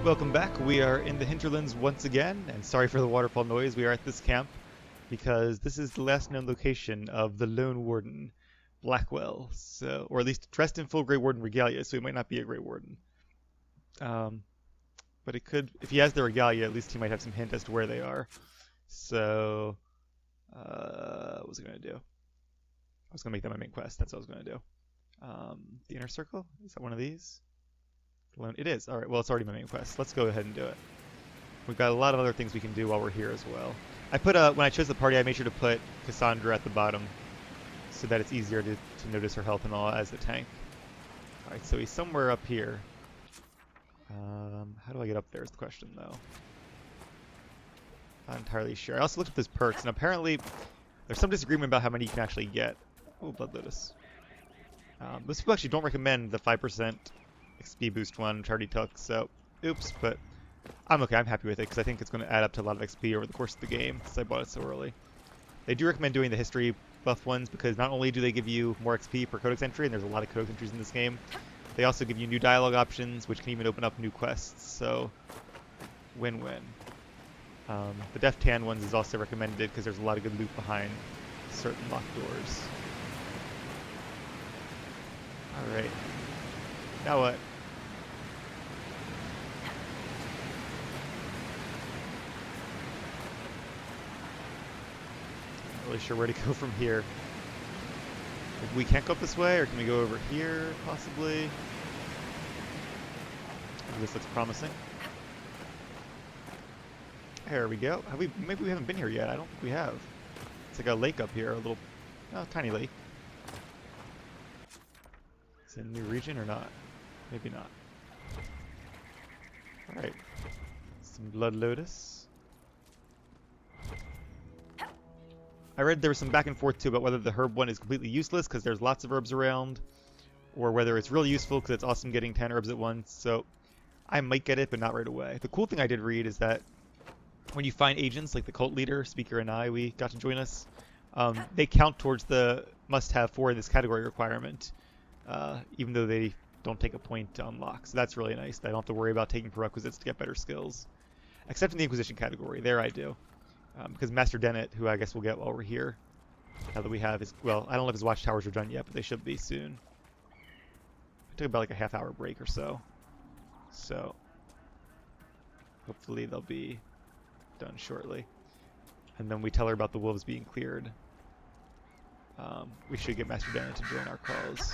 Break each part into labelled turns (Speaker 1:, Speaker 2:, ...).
Speaker 1: Welcome back. We are in the Hinterlands once again, and sorry for the waterfall noise. We are at this camp because this is the last known location of the lone warden, Blackwall. So, or at least dressed in full Grey Warden regalia, so he might not be a Grey Warden. But it could, if he has the regalia, at least he might have some hint as to where they are. So, what was I going to do? I was going to make that my main quest. That's what I was going to do. The inner circle? Is that one of these? It is. Alright, well, it's already my main quest. Let's go ahead and do it. We've got a lot of other things we can do while we're here as well. I put, when I chose the party, I made sure to put Cassandra at the bottom so that it's easier to notice her health and all as the tank. Alright, so he's somewhere up here. How do I get up there is the question, though. Not entirely sure. I also looked at his perks, and apparently there's some disagreement about how many you can actually get. Oh, Blood Lotus. Most people actually don't recommend the 5% XP boost one, which I already took, so oops, but I'm okay. I'm happy with it because I think it's going to add up to a lot of XP over the course of the game since I bought it so early. They do recommend doing the history buff ones because not only do they give you more XP per codex entry, and there's a lot of codex entries in this game, they also give you new dialogue options, which can even open up new quests, so win-win. The Def Tan ones is also recommended because there's a lot of good loot behind certain locked doors. Alright. Now what? Not really sure where to go from here. Maybe we can't go up this way, or can we go over here, possibly? Maybe this looks promising. There we go. Maybe we haven't been here yet. I don't think we have. It's like a lake up here, a little, tiny lake. Is it a new region or not? Maybe not. Alright. Some Blood Lotus. I read there was some back and forth too about whether the herb one is completely useless because there's lots of herbs around, or whether it's really useful because it's awesome getting 10 herbs at once, so I might get it, but not right away. The cool thing I did read is that when you find agents like the cult leader, Speaker and we got to join us, they count towards the must-have for this category requirement, even though they don't take a point to unlock. So that's really nice. I don't have to worry about taking prerequisites to get better skills. Except in the Inquisition category. There I do. Because Master Dennett, who I guess we'll get while we're here, now that we have his, well, I don't know if his watchtowers are done yet, but they should be soon. I took about like a half-hour break or so. So hopefully they'll be done shortly. And then we tell her about the wolves being cleared. We should get Master Dennett to join our cause.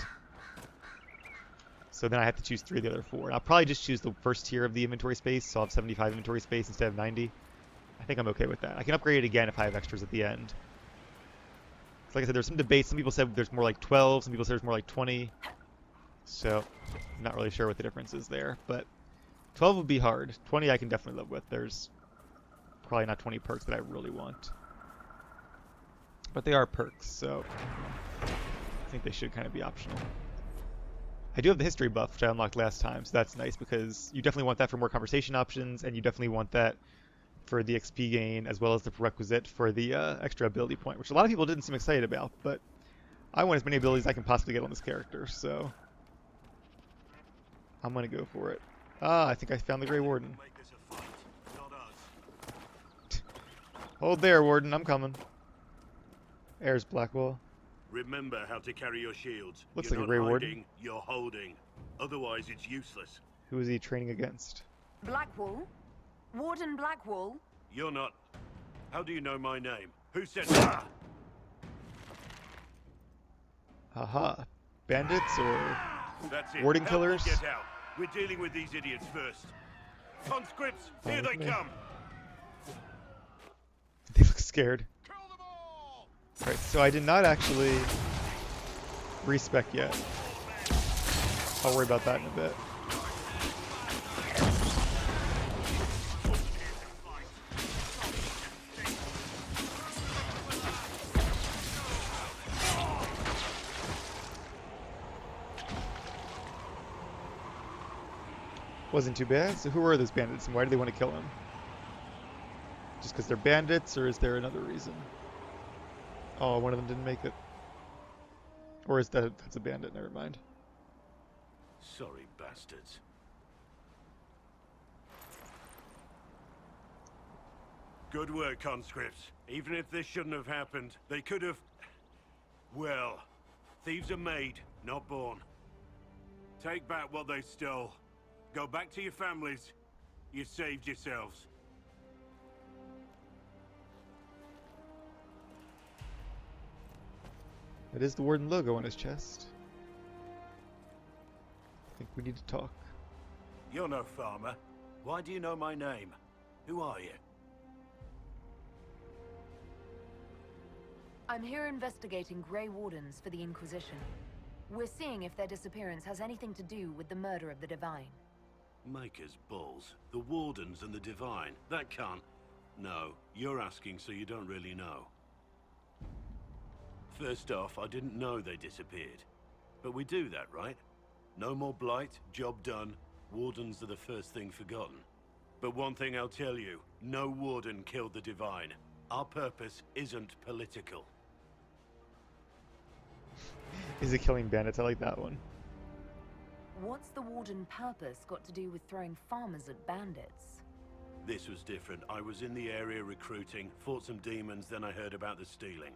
Speaker 1: So then I have to choose 3 of the other 4. And I'll probably just choose the first tier of the inventory space, so I'll have 75 inventory space instead of 90. I think I'm okay with that. I can upgrade it again if I have extras at the end. So like I said, there's some debate. Some people said there's more like 12, some people said there's more like 20. So I'm not really sure what the difference is there, but 12 would be hard. 20 I can definitely live with. There's probably not 20 perks that I really want. But they are perks, so I think they should kind of be optional. I do have the history buff, which I unlocked last time, so that's nice because you definitely want that for more conversation options, and you definitely want that for the XP gain, as well as the prerequisite for the extra ability point, which a lot of people didn't seem excited about, but I want as many abilities as I can possibly get on this character, so I'm going to go for it. Ah, I think I found the Grey Warden. Hold there, Warden, I'm coming. There's Blackwall.
Speaker 2: Remember how to carry your shields.
Speaker 1: Looks
Speaker 2: You're
Speaker 1: like a
Speaker 2: not
Speaker 1: Grey Warden.
Speaker 2: hiding, you're holding. Otherwise, it's useless.
Speaker 1: Who is he training against?
Speaker 3: Blackwall? Warden Blackwall?
Speaker 2: You're not. How do you know my name? Who said that?
Speaker 1: Haha. Bandits or
Speaker 2: That's it.
Speaker 1: warden
Speaker 2: Help will
Speaker 1: killers?
Speaker 2: Get out. We're dealing with these idiots first. Conscripts, here they come.
Speaker 1: They look scared. Alright, so I did not actually respec yet. I'll worry about that in a bit. Wasn't too bad. So who are those bandits and why do they want to kill him? Just because they're bandits, or is there another reason? Oh, one of them didn't make it. Or is that's a bandit, never mind.
Speaker 2: Sorry, bastards. Good work, conscripts. Even if this shouldn't have happened, they could have... Well, thieves are made, not born. Take back what they stole. Go back to your families. You saved yourselves.
Speaker 1: That is the Warden logo on his chest. I think we need to talk.
Speaker 2: You're no farmer. Why do you know my name? Who are you?
Speaker 3: I'm here investigating Grey Wardens for the Inquisition. We're seeing if their disappearance has anything to do with the murder of the Divine.
Speaker 2: Maker's balls. The Wardens and the Divine. That can't... No, you're asking so you don't really know. First off, I didn't know they disappeared. But we do that, right? No more blight, job done. Wardens are the first thing forgotten. But one thing I'll tell you, no Warden killed the Divine. Our purpose isn't political.
Speaker 1: Is it killing bandits? I like that one.
Speaker 3: What's the Warden purpose got to do with throwing farmers at bandits?
Speaker 2: This was different. I was in the area recruiting, fought some demons, then I heard about the stealing.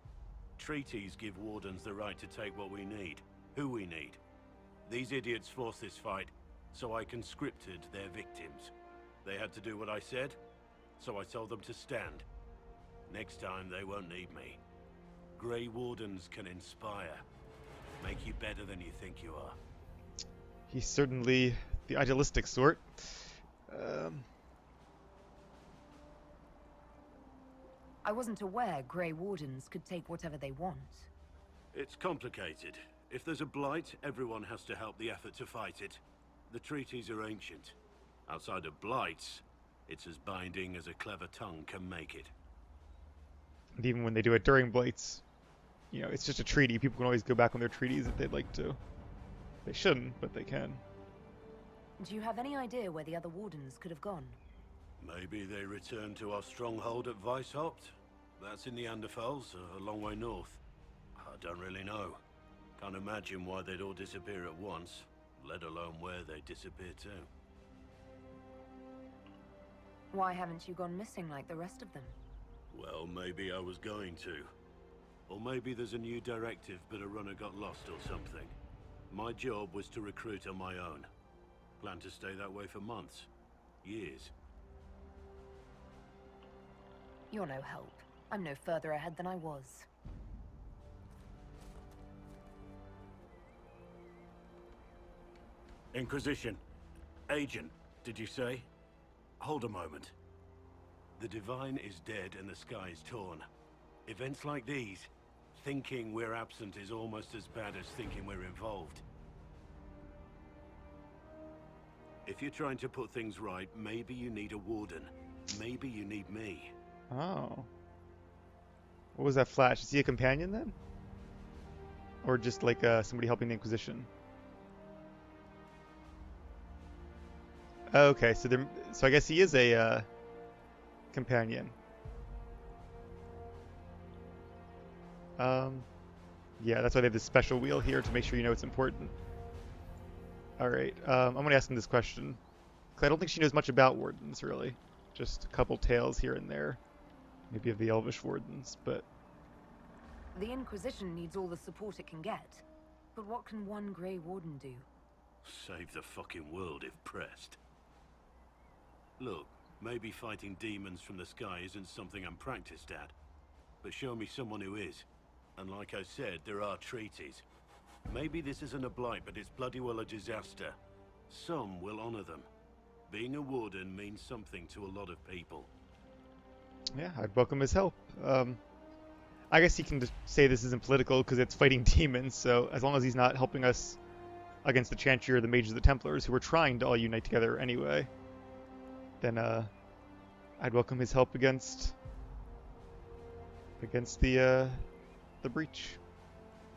Speaker 2: Treaties give Wardens the right to take what we need, who we need. These idiots forced this fight, so I conscripted their victims. They had to do what I said, so I told them to stand. Next time they won't need me. Grey Wardens can inspire, make you better than you think you are.
Speaker 1: He's certainly the idealistic sort.
Speaker 3: I wasn't aware Grey Wardens could take whatever they want.
Speaker 2: It's complicated. If there's a blight, everyone has to help the effort to fight it. The treaties are ancient. Outside of blights, it's as binding as a clever tongue can make it.
Speaker 1: And even when they do it during blights, you know, it's just a treaty. People can always go back on their treaties if they'd like to. They shouldn't, but they can.
Speaker 3: Do you have any idea where the other Wardens could have gone?
Speaker 2: Maybe they returned to our stronghold at Weishaupt? That's in the Anderfels, a long way north. I don't really know. Can't imagine why they'd all disappear at once, let alone where they'd disappear to.
Speaker 3: Why haven't you gone missing like the rest of them?
Speaker 2: Well, maybe I was going to. Or maybe there's a new directive, but a runner got lost or something. My job was to recruit on my own. Plan to stay that way for months. Years.
Speaker 3: You're no help. I'm no further ahead than I was.
Speaker 2: Inquisition. Agent, did you say? Hold a moment. The Divine is dead and the sky is torn. Events like these, thinking we're absent is almost as bad as thinking we're involved. If you're trying to put things right, maybe you need a Warden. Maybe you need me.
Speaker 1: Oh. What was that flash? Is he a companion then? Or just like somebody helping the Inquisition? Okay, so I guess he is a companion. Yeah, that's why they have this special wheel here to make sure you know it's important. Alright, I'm going to ask him this question. Because I don't think she knows much about Wardens, really. Just a couple tales here and there. Maybe of the Elvish Wardens, but...
Speaker 3: The Inquisition needs all the support it can get. But what can one Grey Warden do?
Speaker 2: Save the fucking world if pressed. Look, maybe fighting demons from the sky isn't something I'm practiced at. But show me someone who is. And like I said, there are treaties. Maybe this isn't a blight, but it's bloody well a disaster. Some will honor them. Being a Warden means something to a lot of people.
Speaker 1: Yeah, I'd welcome his help. I guess he can just say this isn't political because it's fighting demons, so as long as he's not helping us against the Chantry or the Mages of the Templars, who are trying to all unite together anyway, then I'd welcome his help against the breach.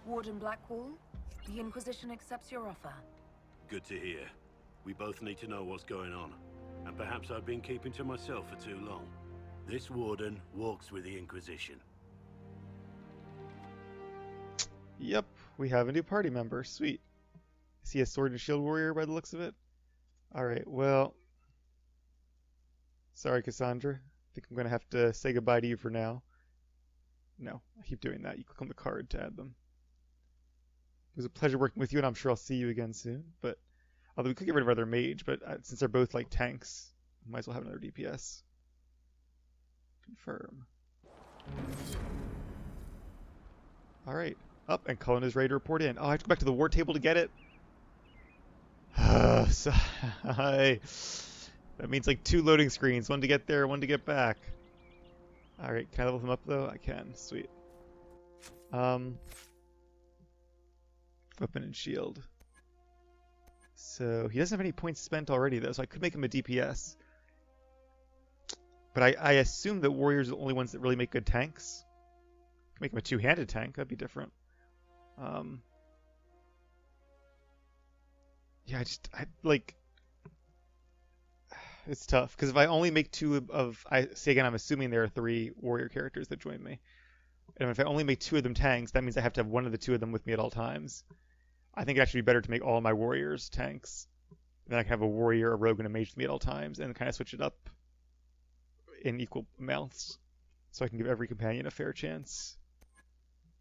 Speaker 3: Warden Blackwall, the Inquisition accepts your offer.
Speaker 2: Good to hear. We both need to know what's going on. And perhaps I've been keeping to myself for too long. This Warden walks with the Inquisition.
Speaker 1: Yep, we have a new party member. Sweet. Is he a sword and shield warrior by the looks of it? Alright, well... Sorry, Cassandra. I think I'm going to have to say goodbye to you for now. No, I keep doing that. You click on the card to add them. It was a pleasure working with you, and I'm sure I'll see you again soon. But although we could get rid of our other mage, but since they're both like tanks, we might as well have another DPS. Confirm. All right. Up, and Cullen is ready to report in. Oh, I have to go back to the war table to get it. Sigh. That means like 2 loading screens, one to get there, one to get back. All right, can I level him up though? I can. Sweet. Weapon and shield. So he doesn't have any points spent already though, so I could make him a DPS. But I assume that warriors are the only ones that really make good tanks. I could make him a 2-handed tank. That'd be different. Yeah, it's tough because if I only make 2 of, I'm assuming there are 3 warrior characters that join me, and if I only make 2 of them tanks, that means I have to have one of the 2 of them with me at all times. I think it actually be better to make all my warriors tanks. Then I can have a warrior, a rogue, and a mage with me at all times, and kind of switch it up in equal amounts, so I can give every companion a fair chance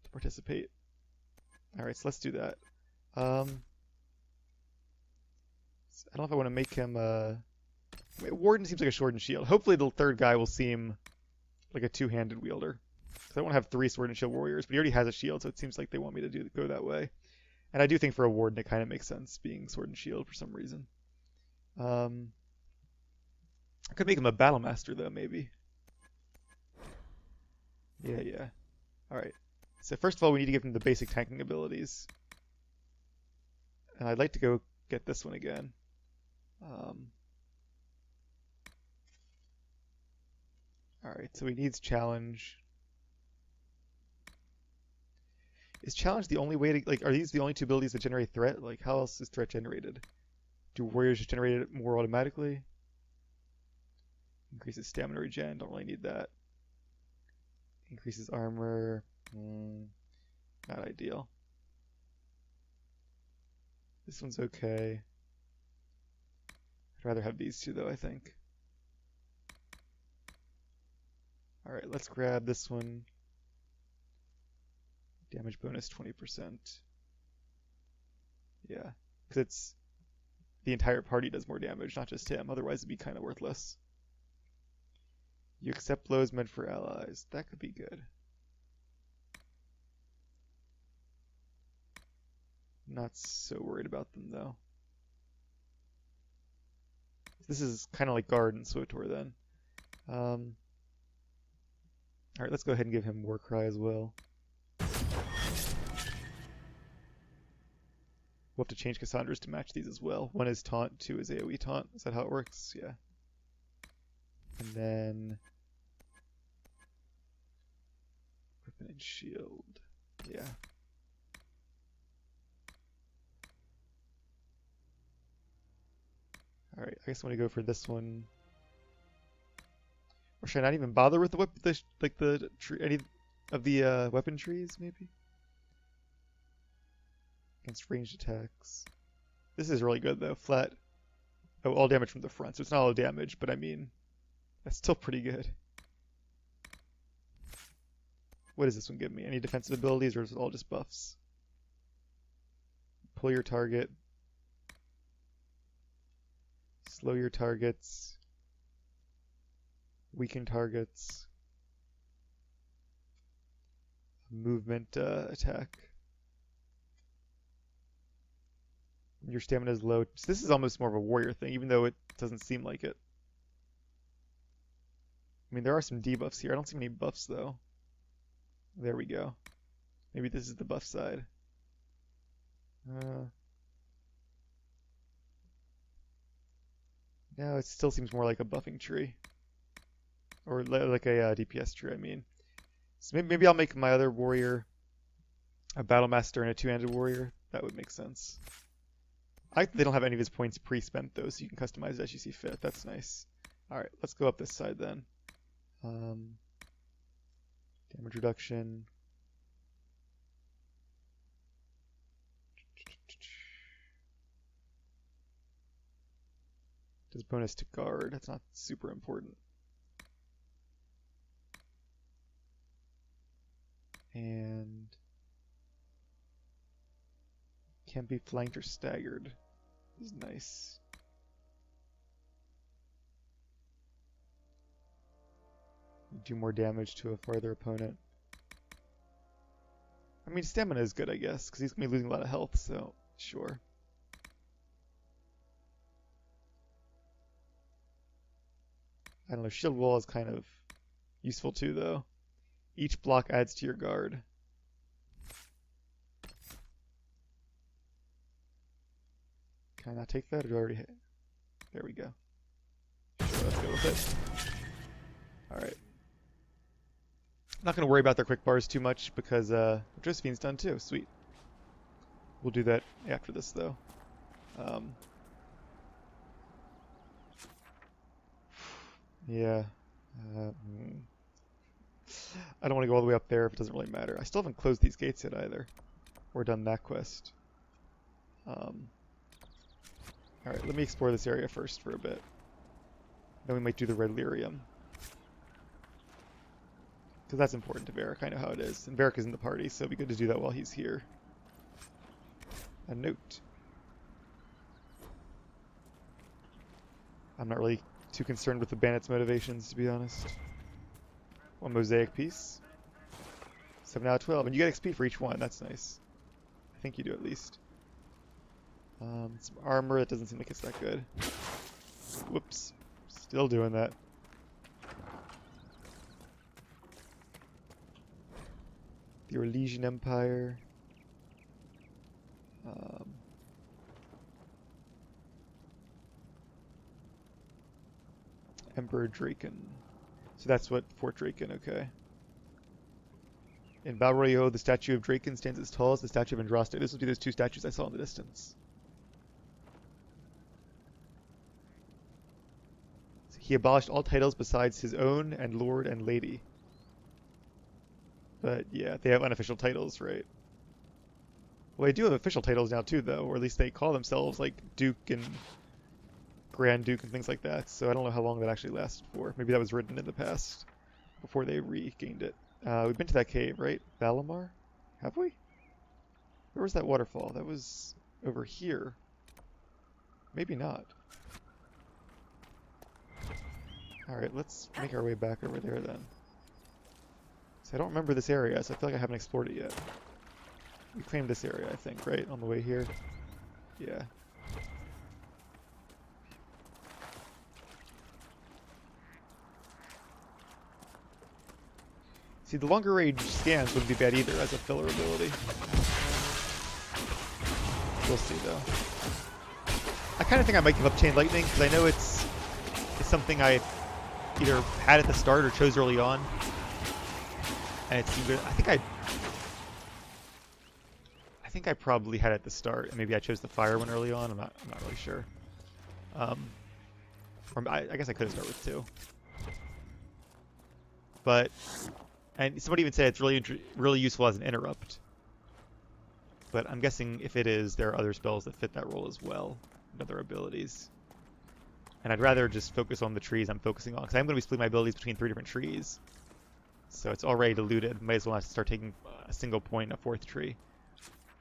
Speaker 1: to participate. All right, so let's do that. I don't know if I want to make him Warden seems like a sword and shield. Hopefully the third guy will seem like a 2-handed wielder. Because I want to have 3 sword and shield warriors, but he already has a shield, so it seems like they want me to go that way. And I do think for a Warden it kind of makes sense being sword and shield for some reason. I could make him a battle master though, maybe. Yeah. Alright. So first of all, we need to give him the basic tanking abilities. And I'd like to go get this one again. Alright, so he needs challenge. Is challenge the only way to, like, are these the only 2 abilities that generate threat? Like, how else is threat generated? Do warriors just generate it more automatically? Increases stamina regen, don't really need that. Increases armor, not ideal. This one's okay. I'd rather have these 2 though, I think. Alright, let's grab this one. Damage bonus 20%. Yeah, because it's the entire party does more damage, not just him. Otherwise it'd be kind of worthless. You accept blows meant for allies. That could be good. Not so worried about them though. This is kind of like Guard and Swotor then. Alright, let's go ahead and give him Warcry as well. We'll have to change Cassandra's to match these as well. 1 is taunt, 2 is AoE taunt. Is that how it works? Yeah. And then weapon and shield. Yeah. Alright, I guess I want to go for this one. Or should I not even bother with any of the weapon trees, maybe? Against ranged attacks. This is really good, though. Flat. Oh, all damage from the front, so it's not all damage, but I mean, that's still pretty good. What does this one give me? Any defensive abilities, or is it all just buffs? Pull your target. Slow your targets. Weaken targets. Movement attack. Your stamina is low. So this is almost more of a warrior thing, even though it doesn't seem like it. I mean, there are some debuffs here. I don't see many buffs, though. There we go. Maybe this is the buff side. No, it still seems more like a buffing tree. Or like a DPS tree, I mean. So maybe I'll make my other warrior a battle master and a 2-handed warrior. That would make sense. They don't have any of his points pre-spent though, so you can customize it as you see fit. That's nice. Alright, let's go up this side then. Damage reduction. Does bonus to guard. That's not super important. And can't be flanked or staggered. This is nice. Do more damage to a farther opponent. I mean, stamina is good, I guess, because he's going to be losing a lot of health, so sure. I don't know, shield wall is kind of useful too, though. Each block adds to your guard. Can I not take that, or do I already hit? There we go. Sure, let's go with it. Alright. I'm not going to worry about their quick bars too much, because Josephine's done too. Sweet. We'll do that after this, though. Yeah. I don't want to go all the way up there if it doesn't really matter. I still haven't closed these gates yet either. Or done that quest. Alright, let me explore this area first for a bit. Then we might do the red lyrium. Because that's important to Varric. I know how it is. And Varric is in the party, so it'd be good to do that while he's here. A note. I'm not really too concerned with the bandits' motivations, to be honest. One mosaic piece. 7 out of 12. And you get XP for each one. That's nice. I think you do at least. Some armor. That doesn't seem like it's that good. Whoops. Still doing that. The Orlesian Empire. Emperor Draken. So that's what Fort Draken, okay. In Balroyo, the statue of Draken stands as tall as the statue of Andraste. This will be those two statues I saw in the distance. So he abolished all titles besides his own and Lord and Lady. But yeah, they have unofficial titles, right? Well, they do have official titles now too, though, or at least they call themselves like Duke and Grand Duke and things like that. So I don't know how long that actually lasted for. Maybe that was written in the past before they regained it. We've been to that cave, right? Valamar? Have we? Where was that waterfall? That was over here. Maybe not. Alright, let's make our way back over there then. So I don't remember this area, so I feel like I haven't explored it yet. We claimed this area, I think, right? On the way here? Yeah. See, the longer range scans wouldn't be bad either as a filler ability. We'll see, though. I kind of think I might give up Chain Lightning, because I know it's something I either had at the start or chose early on. And it seemed good. I think I probably had it at the start, and maybe I chose the fire one early on. I'm not really sure. Or I guess I could have started with 2. But, and somebody even said it's really useful as an interrupt. But I'm guessing if it is, there are other spells that fit that role as well, and other abilities. And I'd rather just focus on the trees I'm focusing on, because I'm going to be splitting my abilities between 3 different trees. So it's already diluted. Might as well have to start taking a single point, a 4th tree,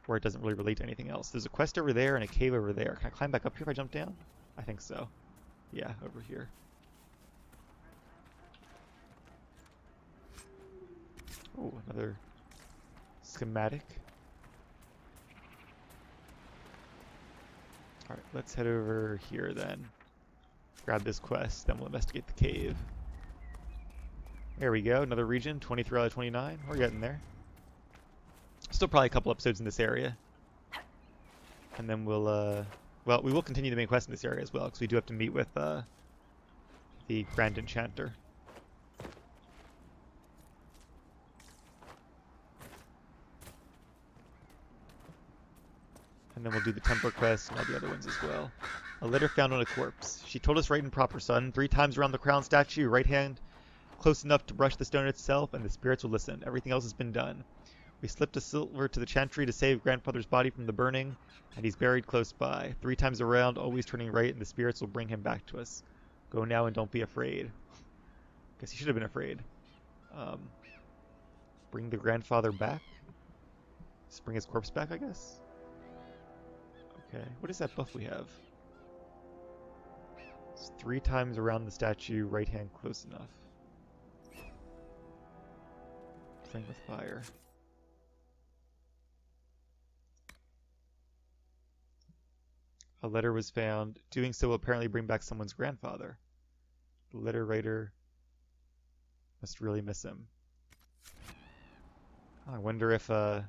Speaker 1: where it doesn't really relate to anything else. There's a quest over there and a cave over there. Can I climb back up here if I jump down? I think so. Yeah, over here. Oh, another schematic. Alright, let's head over here then. Grab this quest, then we'll investigate the cave. There we go, another region, 23 out of 29. We're getting there. Still probably a couple episodes in this area. And then we'll, well, we will continue the main quest in this area as well, because we do have to meet with the Grand Enchanter. And then we'll do the Templar quest and all the other ones as well. A letter found on a corpse. She told us right and proper, son. 3 times around the crown statue, right hand close enough to brush the stone itself, and the spirits will listen. Everything else has been done. We slipped a silver to the chantry to save grandfather's body from the burning, and he's buried close by. 3 times around, always turning right, and the spirits will bring him back to us. Go now and don't be afraid. Guess he should have been afraid. Bring the grandfather back? Just bring his corpse back, I guess? Okay, what is that buff we have? It's 3 times around the statue, right hand close enough. Playing with fire. A letter was found. Doing so will apparently bring back someone's grandfather. The letter writer must really miss him. Oh, I wonder if, Alright,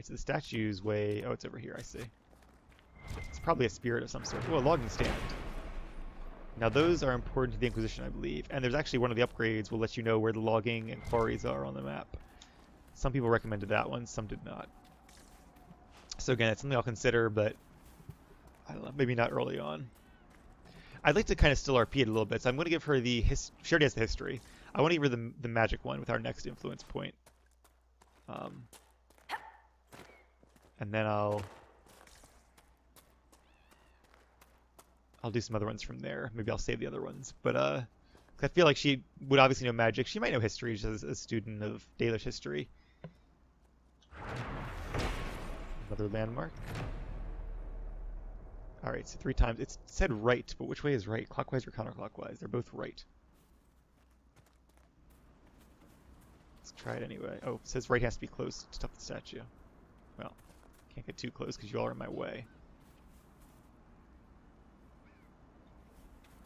Speaker 1: so the statue's way... Oh, it's over here, I see. It's probably a spirit of some sort. Oh, a logging stand. Now those are important to the Inquisition, I believe. And there's actually one of the upgrades will let you know where the logging and quarries are on the map. Some people recommended that one, some did not. So again, it's something I'll consider, but I don't know, maybe not early on. I'd like to kind of still RP it a little bit, so I'm going to give her the... She already has the history. I want to give her the magic one with our next influence point. And then I'll do some other ones from there. Maybe I'll save the other ones. But I feel like she would obviously know magic. She might know history as a student of Dalish history. Another landmark. Alright, so 3 times. It said right, but which way is right? Clockwise or counterclockwise? They're both right. Let's try it anyway. Oh, it says right has to be close to top of the statue. Well, can't get too close because you all are in my way.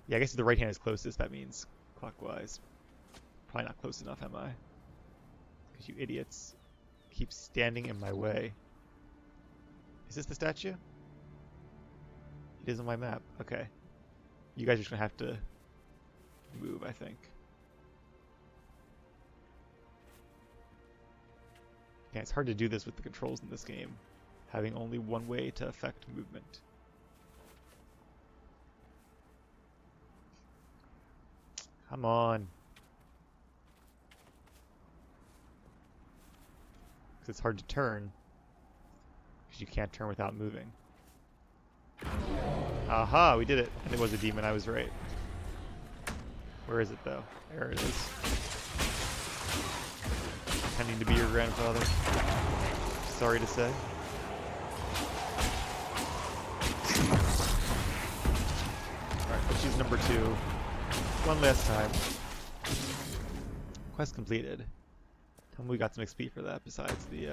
Speaker 1: Yeah, I guess if the right hand is closest, that means clockwise. Probably not close enough, am I? Because you idiots keep standing in my way. Is this the statue? It is on my map. Okay. You guys are just going to have to move, I think. Yeah, it's hard to do this with the controls in this game, having only one way to affect movement. Come on. Because it's hard to turn, because you can't turn without moving. Aha, we did it. And it was a demon, I was right. Where is it, though? There it is. Pretending to be your grandfather. Sorry to say. Alright, let's use number 2. One last time. Quest completed. Tell me we got some XP for that, besides the,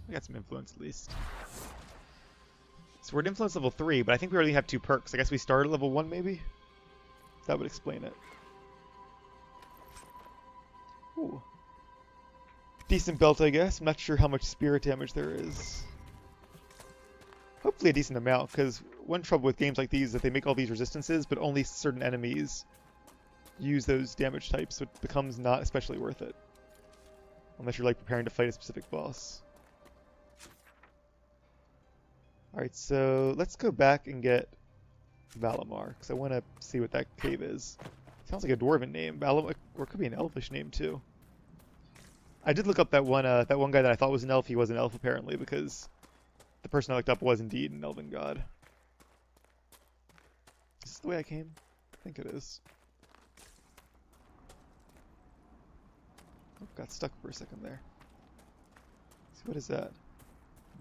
Speaker 1: we got some influence at least. So we're at influence level 3, but I think we already have 2 perks. I guess we started level 1, maybe? That would explain it. Ooh. Decent belt, I guess. I'm not sure how much spirit damage there is. Hopefully a decent amount, because one trouble with games like these is that they make all these resistances, but only certain enemies use those damage types, so it becomes not especially worth it. Unless you're like preparing to fight a specific boss. Alright, so let's go back and get Valamar, because I want to see what that cave is. Sounds like a dwarven name, Valamar, or it could be an elvish name too. I did look up that one guy that I thought was an elf. He was an elf apparently, because the person I looked up was indeed an elven god. Is this the way I came? I think it is. Oh, got stuck for a second there. Let's see, what is that?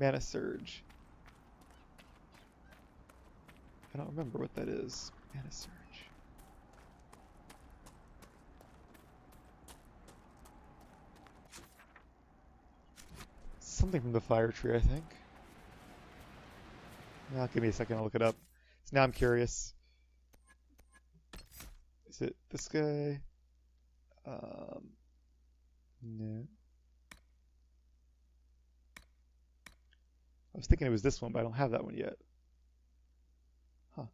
Speaker 1: Mana Surge. I don't remember what that is. Mana Surge. Something from the fire tree, I think. Well, give me a second, I'll look it up. So now I'm curious. Is it this guy? No. I was thinking it was this one, but I don't have that one yet. Huh.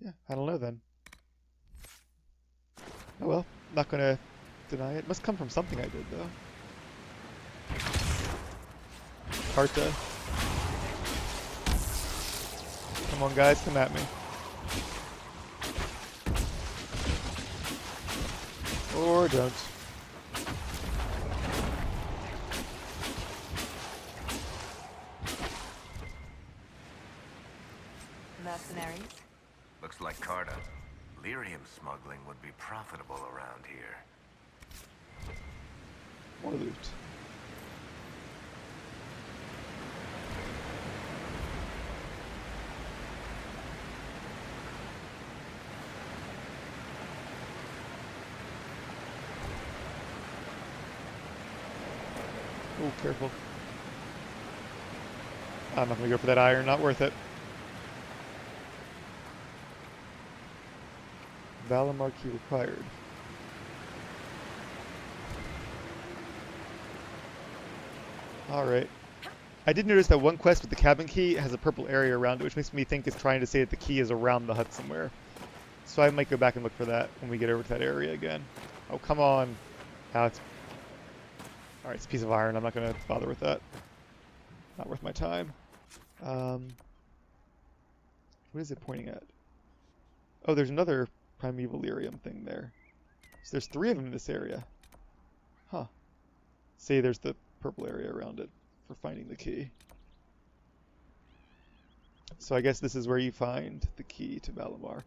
Speaker 1: Yeah, I don't know then. Oh well, not gonna deny it. Must come from something I did, though. Karta. Come on, guys, come at me. Or don't.
Speaker 3: Mercenaries?
Speaker 4: Looks like Karta. Lyrium smuggling would be profitable around here.
Speaker 1: More loot. Oh, careful. I'm not gonna go for that iron, not worth it. Valamar key required. Alright. I did notice that one quest with the cabin key has a purple area around it, which makes me think it's trying to say that the key is around the hut somewhere. So I might go back and look for that when we get over to that area again. Oh, come on. Alright, it's a piece of iron. I'm not going to bother with that. Not worth my time. What is it pointing at? Oh, there's another primeval lyrium thing there. So there's 3 of them in this area. Huh. See, there's the purple area around it for finding the key. So I guess this is where you find the key to Valamar.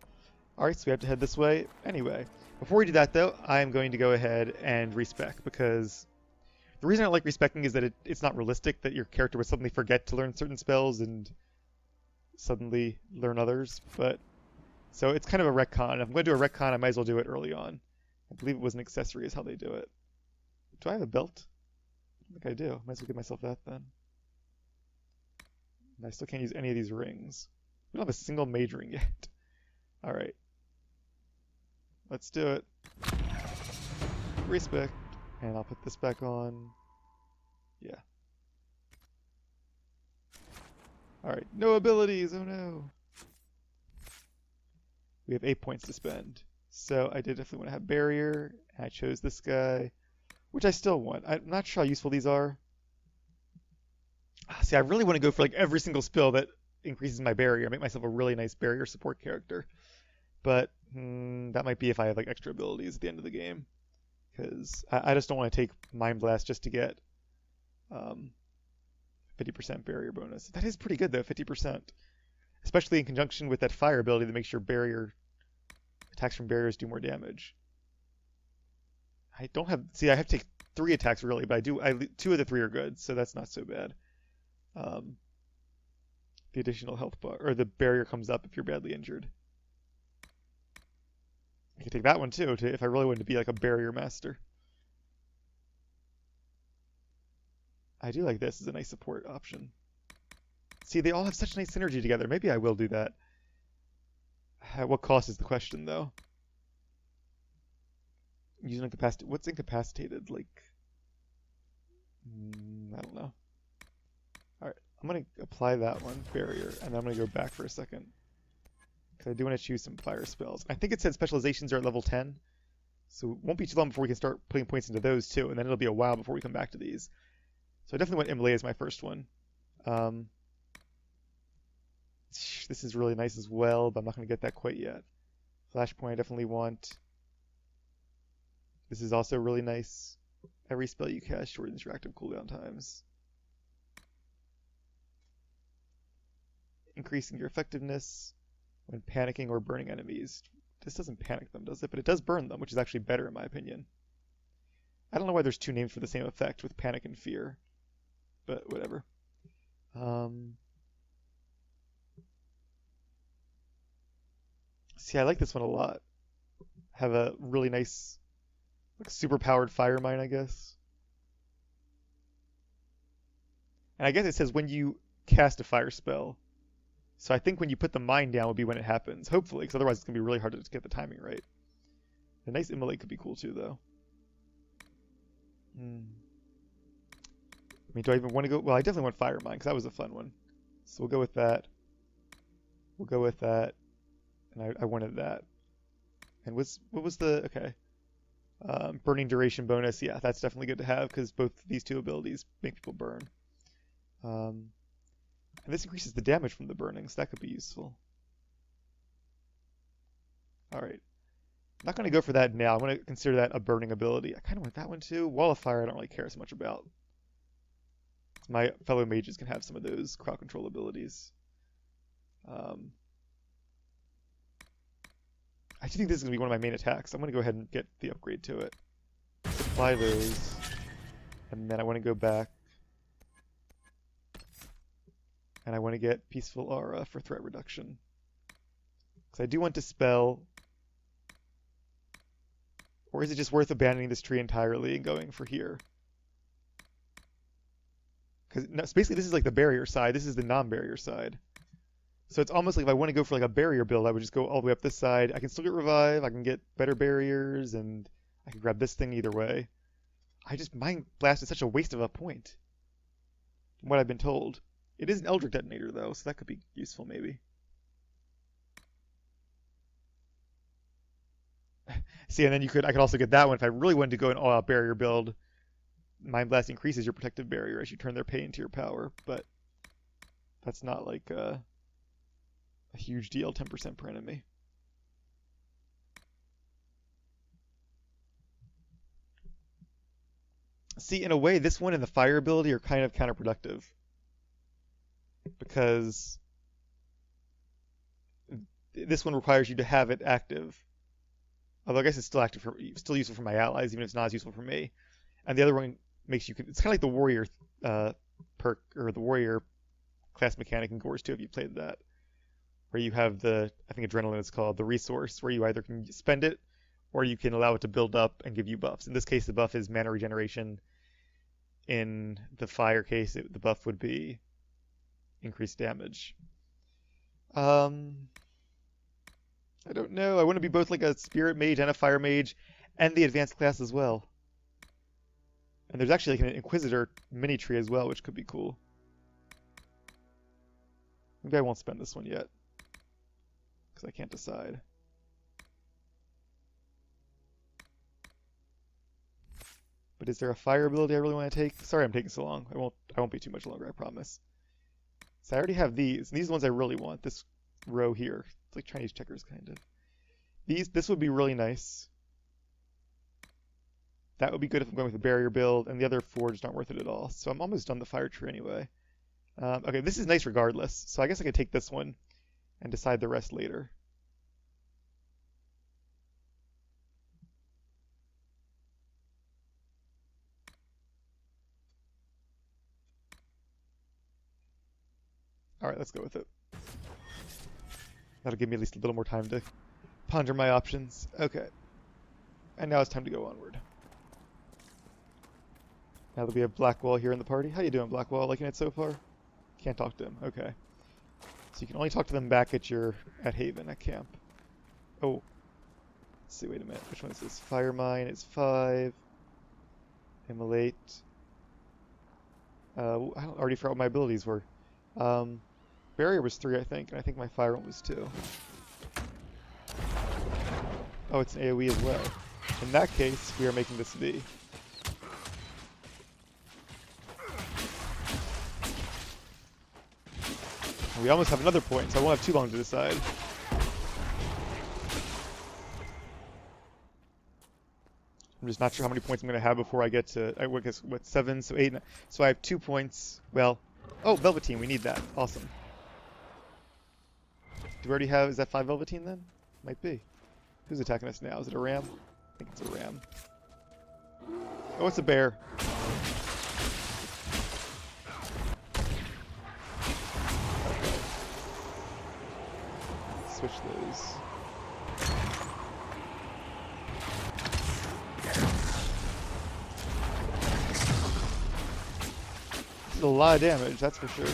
Speaker 1: Alright, so we have to head this way. Anyway, before we do that though, I am going to go ahead and respec, because the reason I like respecing is that it's not realistic that your character would suddenly forget to learn certain spells and suddenly learn others, but so it's kind of a retcon. If I'm going to do a retcon, I might as well do it early on. I believe it was an accessory is how they do it. Do I have a belt? I think I do. Might as well give myself that then. And I still can't use any of these rings. We don't have a single mage ring yet. Alright. Let's do it. Respect. And I'll put this back on. Yeah. Alright. No abilities! Oh no! We have 8 points to spend. So I did definitely want to have barrier. And I chose this guy, which I still want. I'm not sure how useful these are. See, I really want to go for like every single spell that increases my barrier. Make myself a really nice barrier support character. But that might be if I have like extra abilities at the end of the game. Because I just don't want to take Mind Blast just to get 50% barrier bonus. That is pretty good though, 50%. Especially in conjunction with that fire ability that makes your barrier attacks from barriers do more damage. I don't have... See, I have to take 3 attacks really, but 2 of the 3 are good, so that's not so bad. The additional health bar, or the barrier comes up if you're badly injured. I could take that one too, if I really wanted to be like a barrier master. I do like this as a nice support option. See, they all have such nice synergy together. Maybe I will do that. At what cost is the question, though? Using incapacitated. What's incapacitated? Like, I don't know. Alright, I'm going to apply that one, barrier, and then I'm going to go back for a second. Because I do want to choose some fire spells. I think it said specializations are at level 10. So it won't be too long before we can start putting points into those, too. And then it'll be a while before we come back to these. So I definitely want Immolate as my first one. This is really nice as well, but I'm not going to get that quite yet. Flashpoint I definitely want. This is also really nice. Every spell you cast shortens your active cooldown times. Increasing your effectiveness when panicking or burning enemies. This doesn't panic them, does it? But it does burn them, which is actually better in my opinion. I don't know why there's 2 names for the same effect with panic and fear. But whatever. See, I like this one a lot. Have a really nice, like, super powered fire mine, I guess. And I guess it says when you cast a fire spell. So I think when you put the mine down would be when it happens. Hopefully, because otherwise it's going to be really hard to get the timing right. A nice immolate could be cool too, though. I mean, do I even want to go? Well, I definitely want fire mine, because that was a fun one. So we'll go with that. We'll go with that. And I wanted that. And what was the... Okay. Burning duration bonus. Yeah, that's definitely good to have, because both these 2 abilities make people burn. And this increases the damage from the burning, so that could be useful. Alright. I'm not going to go for that now. I want to consider that a burning ability. I kind of want that one too. Wall of Fire I don't really care so much about. My fellow mages can have some of those crowd control abilities. I do think this is going to be one of my main attacks. I'm going to go ahead and get the upgrade to it. Supply those. And then I want to go back. And I want to get Peaceful Aura for threat reduction. Because I do want to spell. Or is it just worth abandoning this tree entirely and going for here? Because no, basically this is like the barrier side. This is the non-barrier side. So it's almost like if I want to go for like a barrier build, I would just go all the way up this side. I can still get revive. I can get better barriers, and I can grab this thing either way. Mind Blast is such a waste of a point. From what I've been told. It is an Eldritch Detonator though, so that could be useful maybe. See, and then I could also get that one if I really wanted to go an all-out barrier build. Mind Blast increases your protective barrier as you turn their pain into your power, but that's not like a huge deal, 10% per enemy. See, in a way, this one and the fire ability are kind of counterproductive. Because this one requires you to have it active. Although I guess it's still active still useful for my allies, even if it's not as useful for me. And the other one makes you, it's kind of like the warrior perk, or the warrior class mechanic in Gores 2 if you played that. Where you have I think adrenaline is called, the resource, where you either can spend it, or you can allow it to build up and give you buffs. In this case, the buff is mana regeneration. In the fire case, the buff would be increased damage. I don't know. I want to be both like a spirit mage and a fire mage, and the advanced class as well. And there's actually like an Inquisitor mini tree as well, which could be cool. Maybe I won't spend this one yet, because I can't decide. But is there a fire ability I really want to take? Sorry I'm taking so long. I won't be too much longer, I promise. So I already have these, and these are the ones I really want. This row here. It's like Chinese checkers, kind of. This would be really nice. That would be good if I'm going with a barrier build, and the other four just aren't worth it at all. So I'm almost done the fire tree anyway. Okay, this is nice regardless, so I guess I could take this one and decide the rest later. Alright, let's go with it. That'll give me at least a little more time to ponder my options. Okay. And now it's time to go onward. Now that we have Blackwall here in the party. How you doing, Blackwall? Liking it so far? Can't talk to him. Okay. So you can only talk to them back at Haven, at camp. Oh. Let's see, wait a minute. Which one is this? Fire Mine is 5. Immolate. I already forgot what my abilities were. Barrier was 3, I think, and I think my fire one was 2. Oh, it's an AoE as well. In that case, we are making this V. We almost have another point, so I won't have too long to decide. I'm just not sure how many points I'm going to have before I get to, I guess, what, 7, so 8, so I have 2 points. Well, oh, Velveteen, we need that. Awesome. Do we already have, is that 5 Velveteen then? Might be. Who's attacking us now? Is it a ram? I think it's a ram. Oh, it's a bear. Okay. Switch those. This is a lot of damage, that's for sure.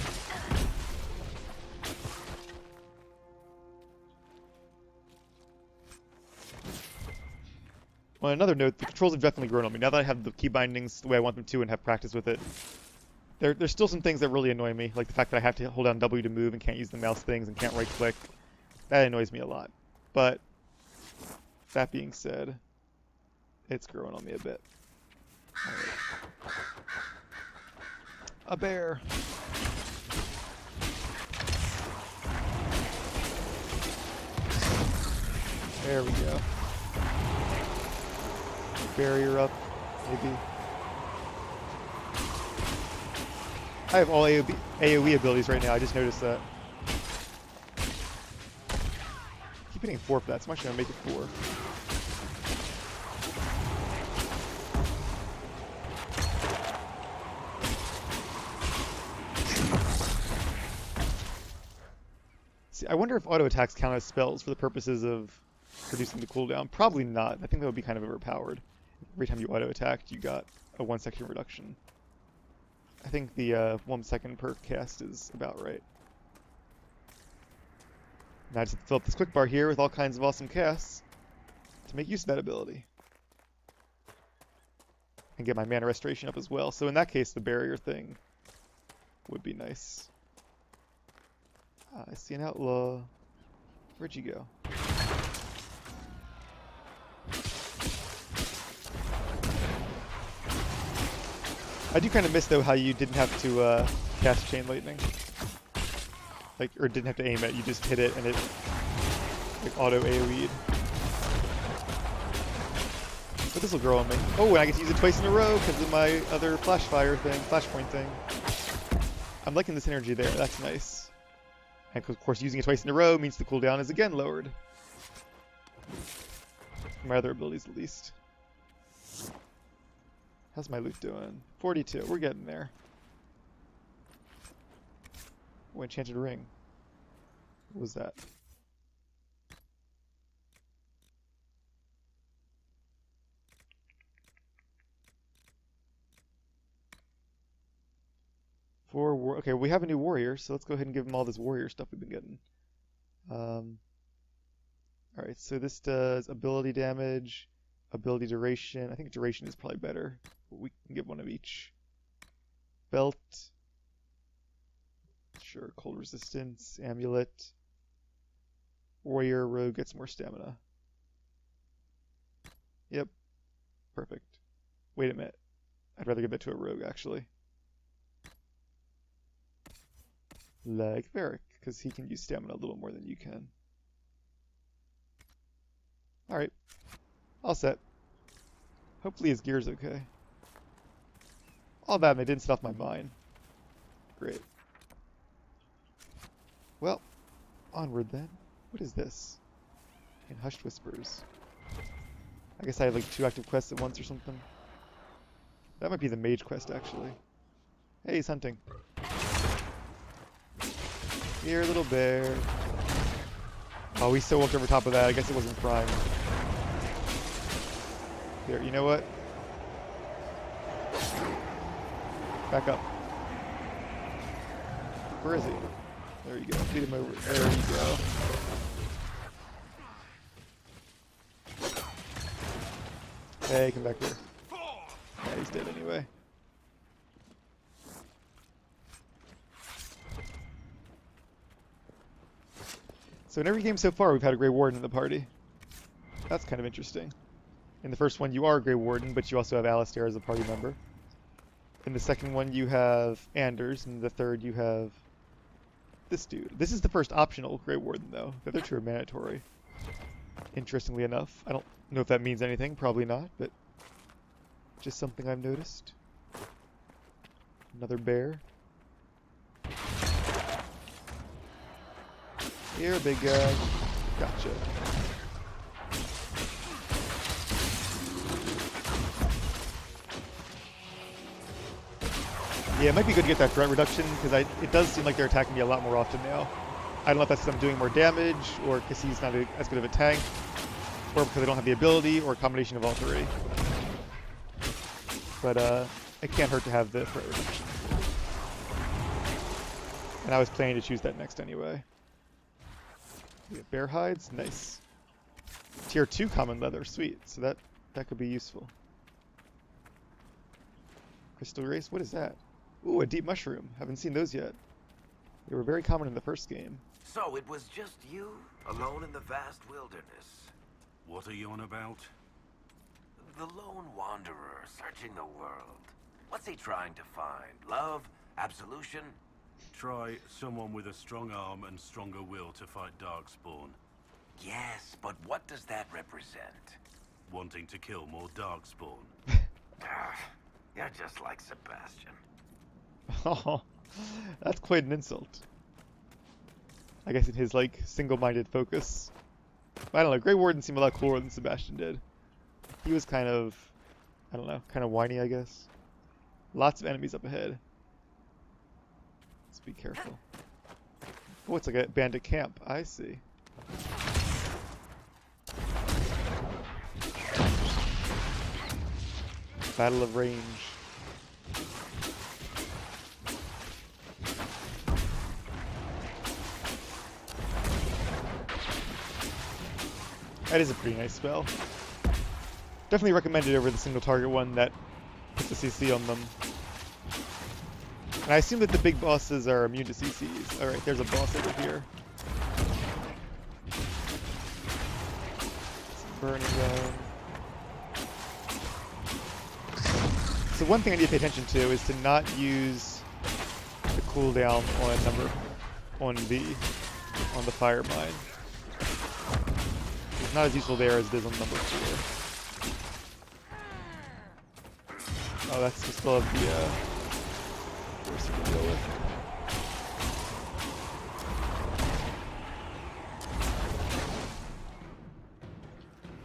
Speaker 1: On another note, the controls have definitely grown on me. Now that I have the key bindings the way I want them to and have practice with it, there's still some things that really annoy me, like the fact that I have to hold down W to move and can't use the mouse things and can't right click. That annoys me a lot. But that being said, it's growing on me a bit. Right. A bear. There we go. Barrier up, maybe. I have all AoE abilities right now, I just noticed that. Keep hitting 4 for that, so I'm actually going to make it 4. See, I wonder if auto attacks count as spells for the purposes of reducing the cooldown. Probably not. I think that would be kind of overpowered. Every time you auto attacked, you got a 1 second reduction. I think the 1 second per cast is about right. Now I just have to fill up this quick bar here with all kinds of awesome casts to make use of that ability. And get my mana restoration up as well. So in that case, the barrier thing would be nice. I see an outlaw. Where'd you go? I do kind of miss, though, how you didn't have to cast Chain Lightning. Like, or didn't have to aim it, you just hit it and it like auto AoE'd. But this will grow on me. Oh, and I get to use it twice in a row because of my other flashfire thing, flashpoint thing. I'm liking this energy there, that's nice. And of course, using it twice in a row means the cooldown is again lowered. For my other abilities, at least. How's my loot doing? 42. We're getting there. Oh, enchanted ring. What was that? Okay, we have a new warrior, so let's go ahead and give him all this warrior stuff we've been getting. Alright, so this does ability damage, ability duration. I think duration is probably better. We can get one of each. Belt. Sure, cold resistance, amulet. Warrior, rogue gets more stamina. Yep. Perfect. Wait a minute. I'd rather give that to a rogue, actually. Like Varric, because he can use stamina a little more than you can. Alright. All set. Hopefully his gear's okay. All that, and they didn't set off my mine. Great. Well, onward then. What is this? In Hushed Whispers. I guess I have like 2 active quests at once or something. That might be the mage quest, actually. Hey, he's hunting. Here, little bear. Oh, we still walked over top of that. I guess it wasn't prime. Here, you know what? Back up. Where is he? There you go. Feed him over. There you go. Hey, come back here. Yeah, he's dead anyway. So in every game so far, we've had a Grey Warden in the party. That's kind of interesting. In the first one, you are a Grey Warden, but you also have Alistair as a party member. In the second one, you have Anders, and in the third, you have this dude. This is the first optional Grey Warden, though. The other 2 are mandatory. Interestingly enough. I don't know if that means anything. Probably not, but just something I've noticed. Another bear. Here, big guy. Gotcha. Yeah, it might be good to get that threat reduction, because it does seem like they're attacking me a lot more often now. I don't know if that's because I'm doing more damage, or because he's not as good of a tank, or because I don't have the ability, or a combination of all 3. But it can't hurt to have the threat reduction. And I was planning to choose that next anyway. We have bear hides, nice. Tier 2 common leather, sweet. So that could be useful. Crystal race, what is that? Ooh, a deep mushroom. Haven't seen those yet. They were very common in the first game.
Speaker 4: So it was just you, alone in the vast wilderness.
Speaker 2: What are you on about?
Speaker 4: The lone wanderer searching the world. What's he trying to find? Love? Absolution?
Speaker 2: Try someone with a strong arm and stronger will to fight Darkspawn.
Speaker 4: Yes, but what does that represent?
Speaker 2: Wanting to kill more Darkspawn.
Speaker 4: You're just like Sebastian.
Speaker 1: Oh, that's quite an insult. I guess in his, like, single-minded focus. But I don't know, Grey Warden seemed a lot cooler than Sebastian did. He was kind of, I don't know, kind of whiny, I guess. Lots of enemies up ahead. Let's be careful. Oh, it's like a bandit camp. I see. Battle of range. That is a pretty nice spell. Definitely recommend it over the single target one that puts a CC on them. And I assume that the big bosses are immune to CCs. Alright, there's a boss over here. Some burning zone. So one thing I need to pay attention to is to not use the cooldown on the fire mine. It's not as useful there as it is on number 4. Oh, that's just still have the force to deal with.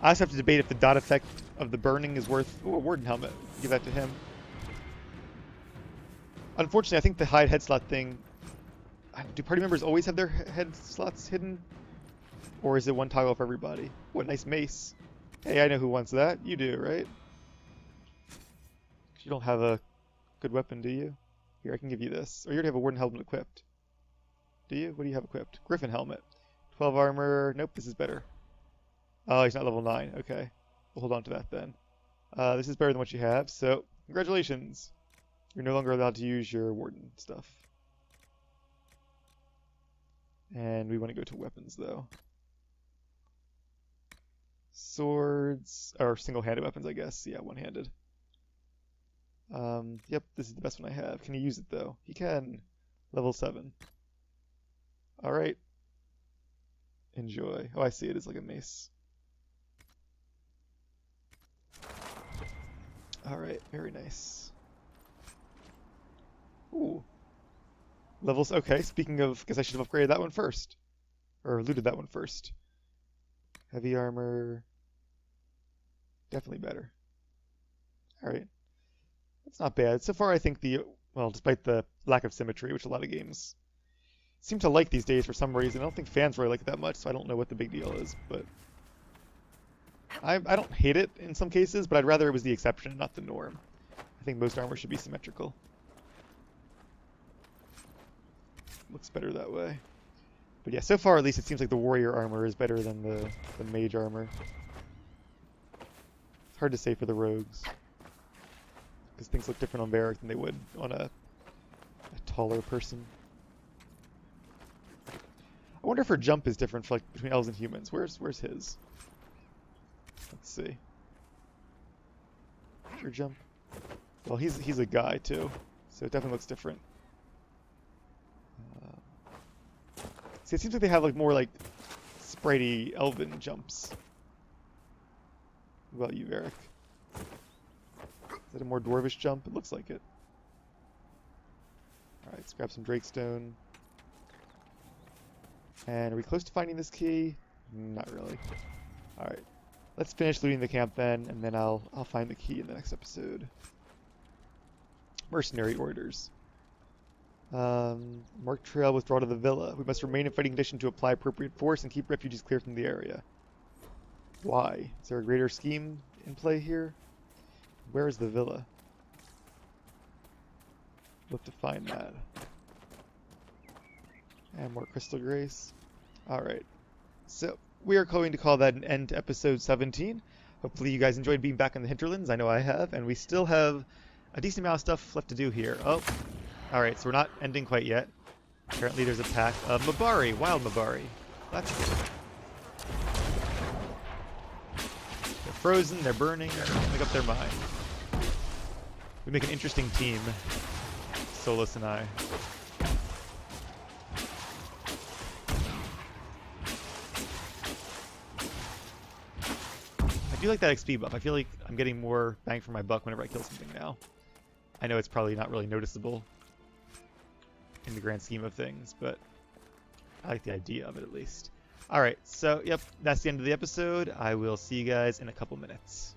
Speaker 1: I also have to debate if the dot effect of the burning is worth... Oh, a Warden helmet. Give that to him. Unfortunately, I think the hide head slot thing... Do party members always have their head slots hidden? Or is it one toggle for everybody? What nice mace. Hey, I know who wants that. You do, right? You don't have a good weapon, do you? Here, I can give you this. Or you already have a Warden helmet equipped. Do you? What do you have equipped? Griffin helmet. 12 armor. Nope, this is better. Oh, he's not level 9. Okay. We'll hold on to that then. This is better than what you have, so congratulations. You're no longer allowed to use your Warden stuff. And we want to go to weapons, though. Swords, or single-handed weapons, I guess. Yeah, one-handed. Yep, this is the best one I have. Can he use it, though? He can. Level 7. Alright. Enjoy. Oh, I see. It is like a mace. Alright, very nice. Ooh. Levels, okay, speaking of, guess I should have upgraded that one first. Or looted that one first. Heavy armor. Definitely better. Alright. That's not bad. So far I think well, despite the lack of symmetry, which a lot of games seem to like these days for some reason. I don't think fans really like it that much, so I don't know what the big deal is, but... I don't hate it in some cases, but I'd rather it was the exception, not the norm. I think most armor should be symmetrical. Looks better that way. But yeah, so far at least it seems like the warrior armor is better than the mage armor. It's hard to say for the rogues. Because things look different on Varric than they would on a taller person. I wonder if her jump is different for, like, between elves and humans. Where's his? Let's see. Her jump. Well, he's a guy too, so it definitely looks different. See, it seems like they have like more like spritey elven jumps. What about you, Varric? Is that a more dwarvish jump? It looks like it. Alright, let's grab some Drakestone. And are we close to finding this key? Not really. Alright. Let's finish looting the camp then, and then I'll find the key in the next episode. Mercenary orders. Mark trail, withdraw to the villa. We must remain in fighting condition to apply appropriate force and keep refugees clear from the area. Why? Is there a greater scheme in play here? Where is the villa? We'll have to find that. And more Crystal Grace. Alright. So, we are going to call that an end to episode 17. Hopefully you guys enjoyed being back in the Hinterlands. I know I have. And we still have a decent amount of stuff left to do here. Oh. Alright, so we're not ending quite yet. Apparently there's a pack of Mabari, wild Mabari. That's cool. They're frozen, they're burning, make up their mind. We make an interesting team, Solus and I. I do like that XP buff. I feel like I'm getting more bang for my buck whenever I kill something now. I know it's probably not really noticeable in the grand scheme of things, but I like the idea of it at least. All right, so yep, that's the end of the episode. I will see you guys in a couple minutes.